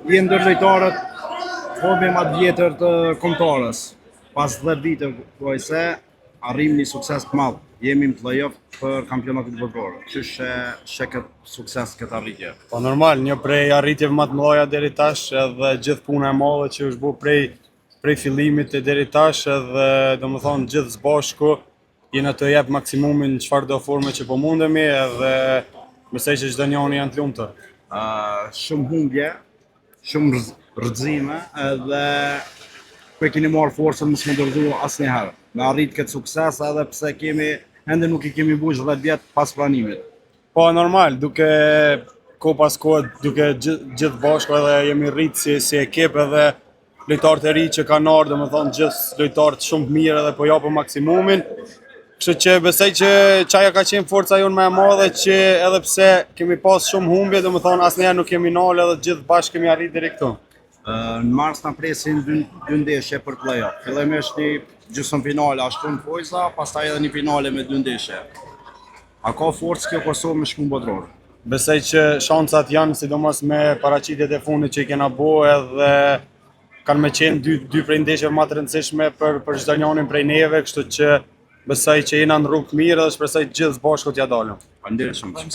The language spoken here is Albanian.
Jenë ndër lojtarët hobi më të vjetër të kombëtarës. Pas 10 vite se arrim një sukses të madh. Jemi në play-off për kampionatin botror. Qysh she këtë sukses, këtë arritje? Po normal, një prej arritjeve më të mëdha deri tash, edhe gjithë puna e madhe që është bërë prej fillimit e deri tash, edhe domethënë gjithë së bashku jena të jep maksimumin në çfarëdo forme që po mundemi, edhe besoj që çdo njeri janë të lumtur. Shumë humbje, shumë rrëzime, edhe ku e keni marrë forcën mos më ndërzu asnjëherë. Me arrit këtë sukses edhe pse ende nuk i kemi bush 10 vjet pas pranimit. Po normal, duke ko pas kohë, duke gjithë bashku edhe jemi rritë si ekip edhe lojtarët e ri që kanë ardhur, domethënë gjithë lojtarët shumë të mirë edhe po japën maksimumin. Kështu që besoj që çaja ka qenë forca jonë më e madhe që edhe pse kemi pas shumë humbje, domethënë asnjëherë nuk kemi nalë edhe gjithë bashkë kemi arritë deri këtu. Në mars na presin dy ndeshje për play-off. Fillimisht një gjysmëfinale ashtu në Fojza, pastaj edhe një finale me 2 ndeshje. A ka forcë kjo Kosovë me shkuën botror? Besoj që shancat janë, sidomos me paraqitjet e fundit që i kena bo, edhe kanë me qenë dy prej ndeshjeve më të rëndësishme për çdo njërin prej neve, kështu që besoj që jena në rrugë të mirë dhe shpresoj gjithë bashku t'ja dalëm. Faleminderit shumë.